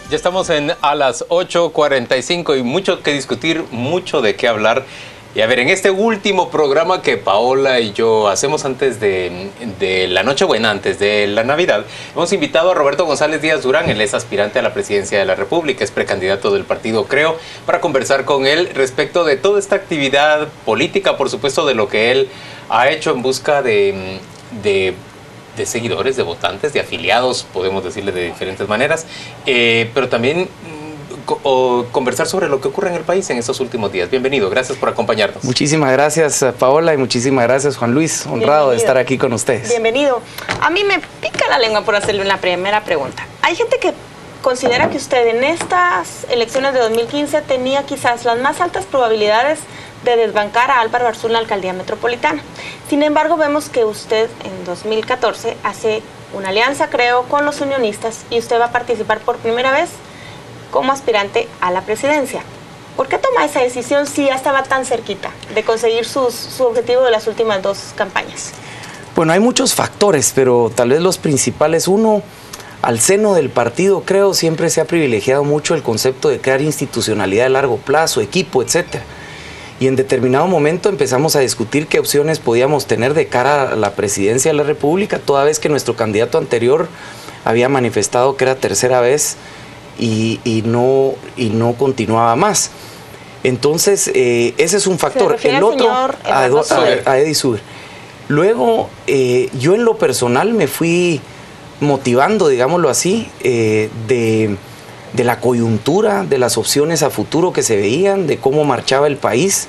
Ya estamos a las 8:45 y mucho que discutir, mucho de qué hablar. Y a ver, en este último programa que Paola y yo hacemos antes de la Nochebuena, antes de la Navidad, hemos invitado a Roberto González Díaz Durán. Él es aspirante a la presidencia de la República, es precandidato del partido Creo, para conversar con él respecto de toda esta actividad política, por supuesto, de lo que él ha hecho en busca de seguidores, de votantes, de afiliados, podemos decirle de diferentes maneras, pero también conversar sobre lo que ocurre en el país en estos últimos días. Bienvenido, gracias por acompañarnos. Muchísimas gracias, Paola, y muchísimas gracias, Juan Luis. Honrado de estar aquí con ustedes. Bienvenido. A mí me pica la lengua por hacerle una primera pregunta. Hay gente que considera que usted en estas elecciones de 2015 tenía quizás las más altas probabilidades de desbancar a Álvaro Arzú en la alcaldía metropolitana. Sin embargo, vemos que usted en 2014 hace una alianza, creo, con los unionistas y usted va a participar por primera vez como aspirante a la presidencia. ¿Por qué toma esa decisión si ya estaba tan cerquita de conseguir su objetivo de las últimas dos campañas? Bueno, hay muchos factores, pero tal vez los principales. Uno, al seno del partido, creo, siempre se ha privilegiado mucho el concepto de crear institucionalidad de largo plazo, equipo, etcétera. Y en determinado momento empezamos a discutir qué opciones podíamos tener de cara a la presidencia de la República, toda vez que nuestro candidato anterior había manifestado que era tercera vez y no continuaba más. Entonces, ese es un factor. El otro, a Eddie Suber. Luego, yo en lo personal me fui motivando, digámoslo así, de la coyuntura, de las opciones a futuro que se veían, de cómo marchaba el país,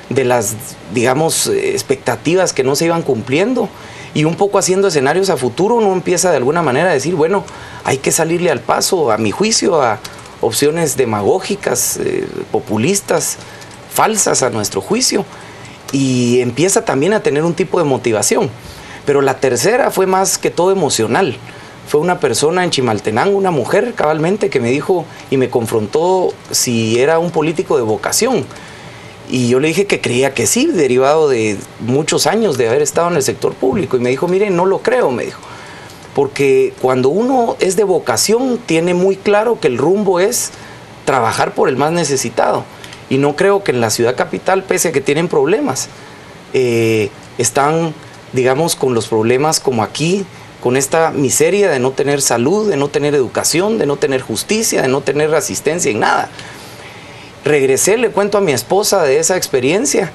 de las, digamos, expectativas que no se iban cumpliendo, y un poco haciendo escenarios a futuro uno empieza de alguna manera a decir, bueno, hay que salirle al paso, a mi juicio, a opciones demagógicas, populistas, falsas a nuestro juicio, y empieza también a tener un tipo de motivación. Pero la tercera fue más que todo emocional. Fue una persona en Chimaltenango, una mujer cabalmente, que me dijo y me confrontó si era un político de vocación. Y yo le dije que creía que sí, derivado de muchos años de haber estado en el sector público. Y me dijo, mire, no lo creo, me dijo. Porque cuando uno es de vocación, tiene muy claro que el rumbo es trabajar por el más necesitado. Y no creo que en la ciudad capital, pese a que tienen problemas, están, digamos, con los problemas como aquí, con esta miseria de no tener salud, de no tener educación, de no tener justicia, de no tener asistencia en nada. Regresé, le cuento a mi esposa de esa experiencia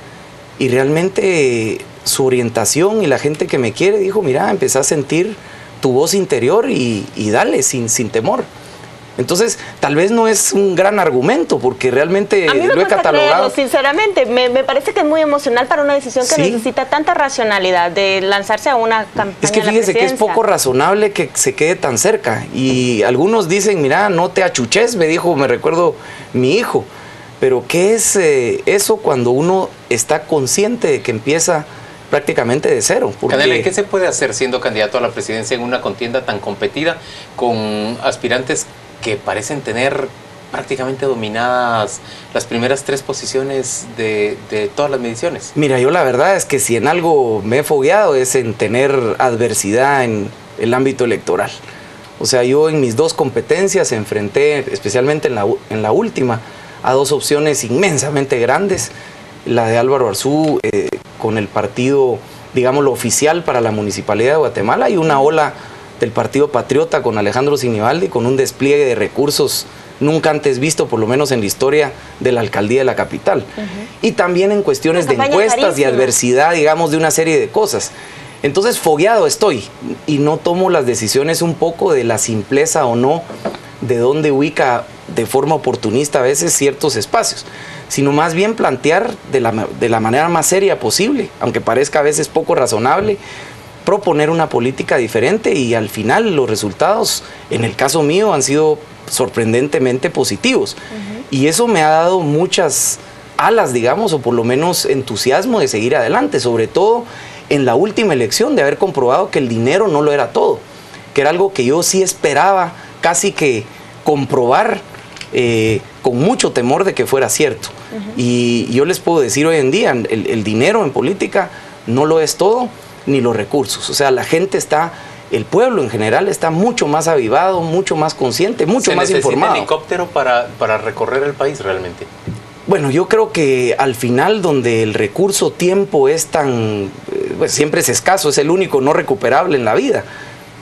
y realmente su orientación y la gente que me quiere dijo, mira, empecé a sentir tu voz interior y dale, sin temor. Entonces, tal vez no es un gran argumento, porque realmente lo he catalogado. Sinceramente, me parece que es muy emocional para una decisión que necesita tanta racionalidad de lanzarse a una campaña. Es que fíjese que es poco razonable que se quede tan cerca. Y algunos dicen, mira, no te achuches, me recuerdo mi hijo. Pero ¿qué es eso cuando uno está consciente de que empieza prácticamente de cero? Canela, ¿qué se puede hacer siendo candidato a la presidencia en una contienda tan competida con aspirantes que parecen tener prácticamente dominadas las primeras tres posiciones de todas las mediciones? Mira, yo la verdad es que si en algo me he fogueado es en tener adversidad en el ámbito electoral. O sea, yo en mis dos competencias enfrenté, especialmente en la última, a dos opciones inmensamente grandes. La de Álvaro Arzú con el partido, digamos, lo oficial para la Municipalidad de Guatemala, y una ola del Partido Patriota con Alejandro Sinibaldi, con un despliegue de recursos nunca antes visto, por lo menos en la historia de la alcaldía de la capital. Y también en cuestiones de encuestas y adversidad, digamos, de una serie de cosas. Entonces, fogueado estoy y no tomo las decisiones un poco de la simpleza o no de dónde ubica de forma oportunista a veces ciertos espacios, sino más bien plantear de la manera más seria posible, aunque parezca a veces poco razonable, proponer una política diferente, y al final los resultados, en el caso mío, han sido sorprendentemente positivos. Y eso me ha dado muchas alas, digamos, o por lo menos entusiasmo de seguir adelante, sobre todo en la última elección, de haber comprobado que el dinero no lo era todo, que era algo que yo sí esperaba casi que comprobar con mucho temor de que fuera cierto. Y yo les puedo decir hoy en día, el dinero en política no lo es todo, ni los recursos. O sea, la gente está el pueblo en general está mucho más avivado, mucho más consciente, mucho más informado. ¿Se necesita helicóptero para recorrer el país realmente? Bueno, yo creo que al final, donde el recurso tiempo es tan, pues siempre es escaso, es el único no recuperable en la vida,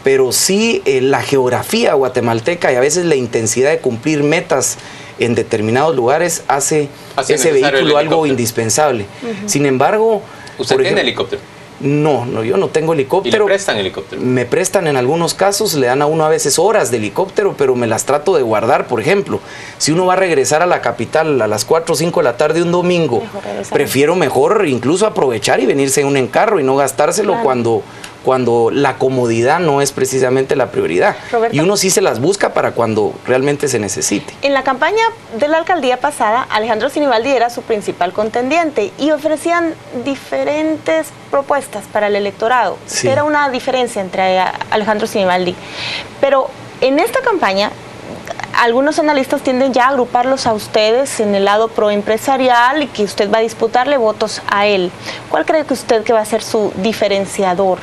pero sí la geografía guatemalteca y a veces la intensidad de cumplir metas en determinados lugares hace ese vehículo algo indispensable. Sin embargo... ¿Usted tiene helicóptero? No, yo no tengo helicóptero. ¿Y le prestan helicóptero? Me prestan en algunos casos, le dan a uno a veces horas de helicóptero, pero me las trato de guardar. Por ejemplo, si uno va a regresar a la capital a las 4 o 5 de la tarde un domingo, prefiero mejor incluso aprovechar y venirse en un carro y no gastárselo cuando la comodidad no es precisamente la prioridad. Roberto, y uno sí se las busca para cuando realmente se necesite. En la campaña de la alcaldía pasada, Alejandro Sinibaldi era su principal contendiente y ofrecían diferentes propuestas para el electorado. Sí. Era una diferencia entre Alejandro Sinibaldi. Pero en esta campaña, algunos analistas tienden ya a agruparlos a ustedes en el lado proempresarial y que usted va a disputarle votos a él. ¿Cuál cree que usted que va a ser su diferenciador?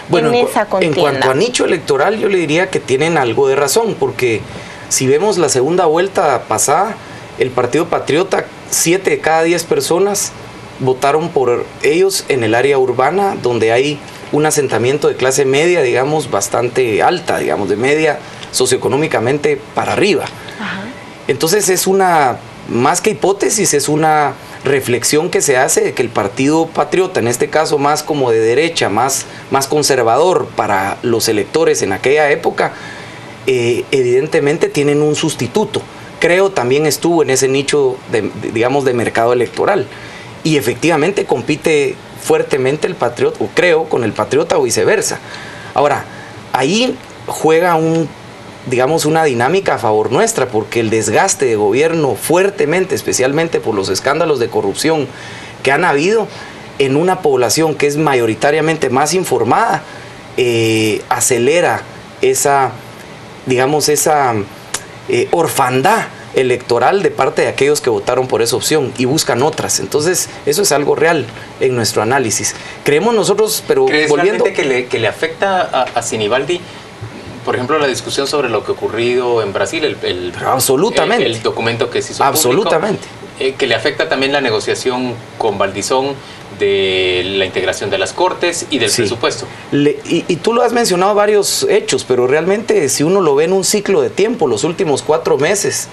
Bueno, en esa contienda. En cuanto a nicho electoral, yo le diría que tienen algo de razón, porque si vemos la segunda vuelta pasada, el Partido Patriota, 7 de cada 10 personas votaron por ellos en el área urbana, donde hay un asentamiento de clase media, digamos, bastante alta, digamos, de media socioeconómicamente para arriba. Ajá. Entonces es una, más que hipótesis, es una reflexión que se hace de que el Partido Patriota, en este caso más como de derecha, más conservador para los electores en aquella época, evidentemente tienen un sustituto. Creo también estuvo en ese nicho digamos, de mercado electoral. Y efectivamente compite fuertemente el Patriota, o creo, con el Patriota o viceversa. Ahora, ahí juega digamos, una dinámica a favor nuestra, porque el desgaste de gobierno fuertemente, especialmente por los escándalos de corrupción que han habido en una población que es mayoritariamente más informada, acelera esa, digamos, esa orfandad electoral de parte de aquellos que votaron por esa opción y buscan otras. Entonces, eso es algo real en nuestro análisis. Creemos nosotros, pero ¿crees volviendo... realmente que le afecta a Sinibaldi, por ejemplo, la discusión sobre lo que ha ocurrido en Brasil, absolutamente. El documento que se hizo absolutamente público, que le afecta también la negociación con Valdizón de la integración de las Cortes y del presupuesto? Y tú lo has mencionado varios hechos, pero realmente si uno lo ve en un ciclo de tiempo, los últimos 4 meses,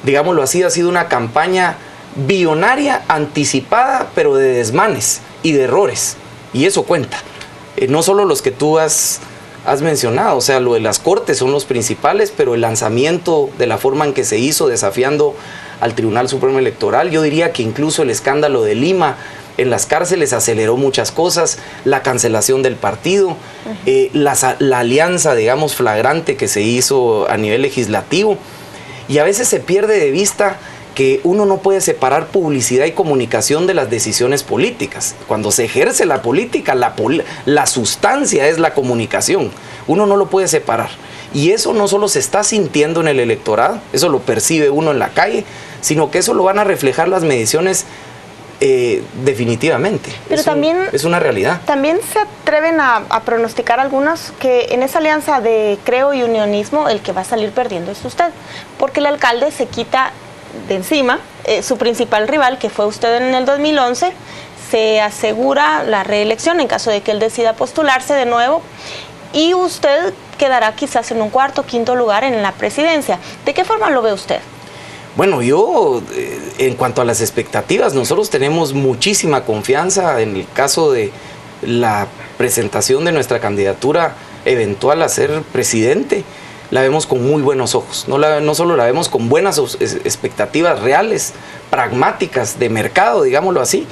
digámoslo así, ha sido una campaña billonaria, anticipada, pero de desmanes y de errores, y eso cuenta. No solo los que tú has mencionado, o sea, lo de las Cortes son los principales, pero el lanzamiento de la forma en que se hizo, desafiando al Tribunal Supremo Electoral, yo diría que incluso el escándalo de Lima en las cárceles aceleró muchas cosas, la cancelación del partido, la alianza, digamos, flagrante que se hizo a nivel legislativo, y a veces se pierde de vista que uno no puede separar publicidad y comunicación de las decisiones políticas. Cuando se ejerce la política, la sustancia es la comunicación. Uno no lo puede separar. Y eso no solo se está sintiendo en el electorado, eso lo percibe uno en la calle, sino que eso lo van a reflejar las mediciones definitivamente. Pero también es una realidad. También se atreven a pronosticar algunos que en esa alianza de Creo y Unionismo, el que va a salir perdiendo es usted, porque el alcalde se quita de encima su principal rival, que fue usted en el 2011, se asegura la reelección en caso de que él decida postularse de nuevo, y usted quedará quizás en un 4º o 5º lugar en la presidencia. ¿De qué forma lo ve usted? Bueno, yo, en cuanto a las expectativas, nosotros tenemos muchísima confianza en el caso de la presentación de nuestra candidatura eventual a ser presidente. La vemos con muy buenos ojos, no solo la vemos con buenas expectativas reales, pragmáticas, de mercado, digámoslo así,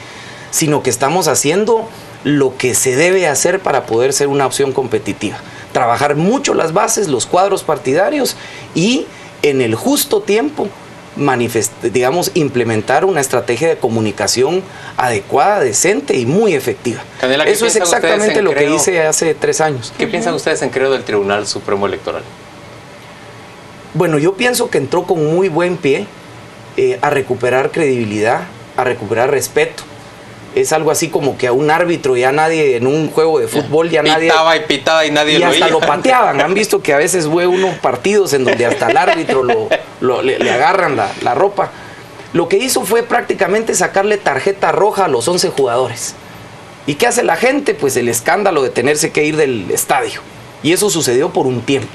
sino que estamos haciendo lo que se debe hacer para poder ser una opción competitiva. Trabajar mucho las bases, los cuadros partidarios y en el justo tiempo implementar una estrategia de comunicación adecuada, decente y muy efectiva. Canela, eso es exactamente lo que hice hace 3 años. ¿Qué piensan ustedes en Creo del Tribunal Supremo Electoral? Bueno, yo pienso que entró con muy buen pie a recuperar credibilidad, a recuperar respeto. es algo así como que a un árbitro ya nadie, en un juego de fútbol ya nadie... Pitaba y pitaba y nadie y lo hasta oía. lo pateaban. Han visto que a veces hubo unos partidos en donde hasta el árbitro le agarran la ropa. Lo que hizo fue prácticamente sacarle tarjeta roja a los 11 jugadores. ¿Y qué hace la gente? Pues el escándalo de tenerse que ir del estadio. Y eso sucedió por un tiempo.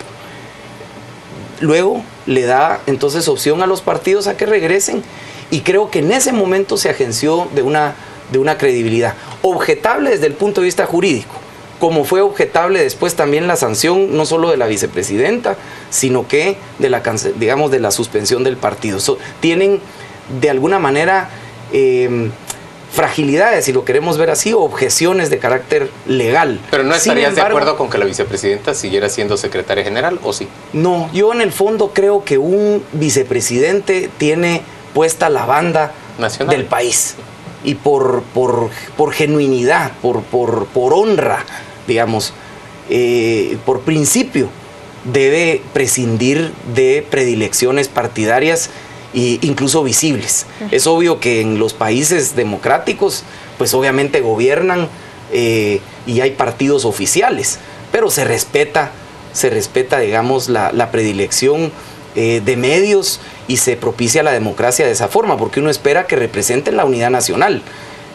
Luego le da entonces opción a los partidos a que regresen, y creo que en ese momento se agenció de una credibilidad objetable desde el punto de vista jurídico, como fue objetable después también la sanción no solo de la vicepresidenta, sino que de la suspensión del partido. Tienen de alguna manera fragilidades, si lo queremos ver así, o objeciones de carácter legal. Pero no estarías Sin embargo, de acuerdo con que la vicepresidenta siguiera siendo secretaria general, ¿o sí? No, yo en el fondo creo que un vicepresidente tiene puesta la banda nacional del país, y por genuinidad, por honra, digamos, por principio, debe prescindir de predilecciones partidarias e incluso visibles. Es obvio que en los países democráticos, pues obviamente gobiernan y hay partidos oficiales, pero se respeta, digamos, la predilección de medios, y se propicia la democracia de esa forma, porque uno espera que representen la unidad nacional.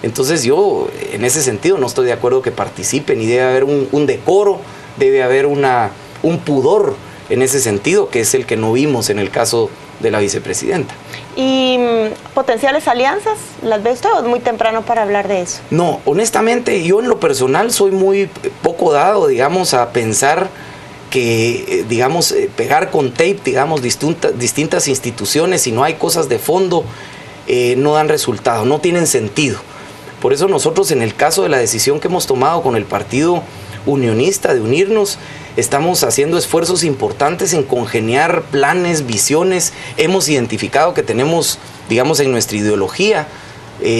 Entonces yo, en ese sentido, no estoy de acuerdo que participen, y debe haber un decoro, debe haber un pudor en ese sentido, que es el que no vimos en el caso de la vicepresidenta. ¿Y potenciales alianzas? ¿Las ve usted o es muy temprano para hablar de eso? No, honestamente, yo en lo personal soy muy poco dado, digamos, a pensar que, digamos, pegar con tape, digamos, distintas instituciones, si no hay cosas de fondo, no dan resultado, no tienen sentido. Por eso nosotros, en el caso de la decisión que hemos tomado con el Partido Unionista de unirnos, estamos haciendo esfuerzos importantes en congeniar planes, visiones. Hemos identificado que tenemos, digamos, en nuestra ideología,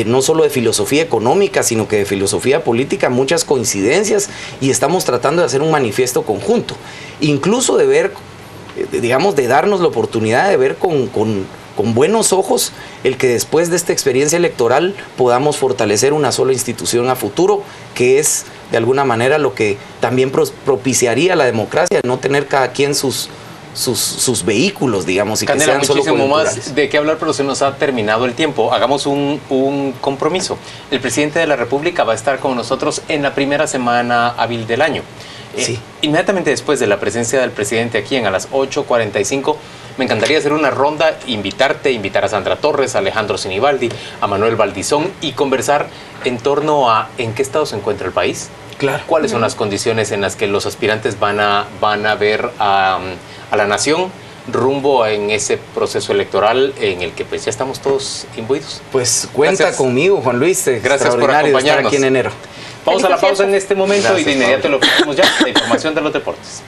no solo de filosofía económica, sino que de filosofía política, muchas coincidencias, y estamos tratando de hacer un manifiesto conjunto, incluso de ver, digamos, de darnos la oportunidad de ver con buenos ojos el que después de esta experiencia electoral podamos fortalecer una sola institución a futuro, que es de alguna manera lo que también propiciaría la democracia, no tener cada quien sus vehículos, digamos, y Canela, que sean solo muchísimo coyunturales. más de qué hablar, pero se nos ha terminado el tiempo. Hagamos un compromiso. El presidente de la República va a estar con nosotros en la primera semana hábil del año. Sí. Inmediatamente después de la presencia del presidente aquí, a las 8:45, me encantaría hacer una ronda, invitar a Sandra Torres, a Alejandro Sinibaldi, a Manuel Valdizón, y conversar en torno a en qué estado se encuentra el país. Claro. ¿Cuáles son las condiciones en las que los aspirantes van a ver a la nación rumbo en ese proceso electoral en el que pues ya estamos todos imbuidos? Pues cuenta Gracias. conmigo, Juan Luis. Gracias por Extraordinario estar acompañarnos aquí en enero. Vamos a la pausa en este momento. Gracias, y de inmediato Pablo. lo que ya, la información de los deportes.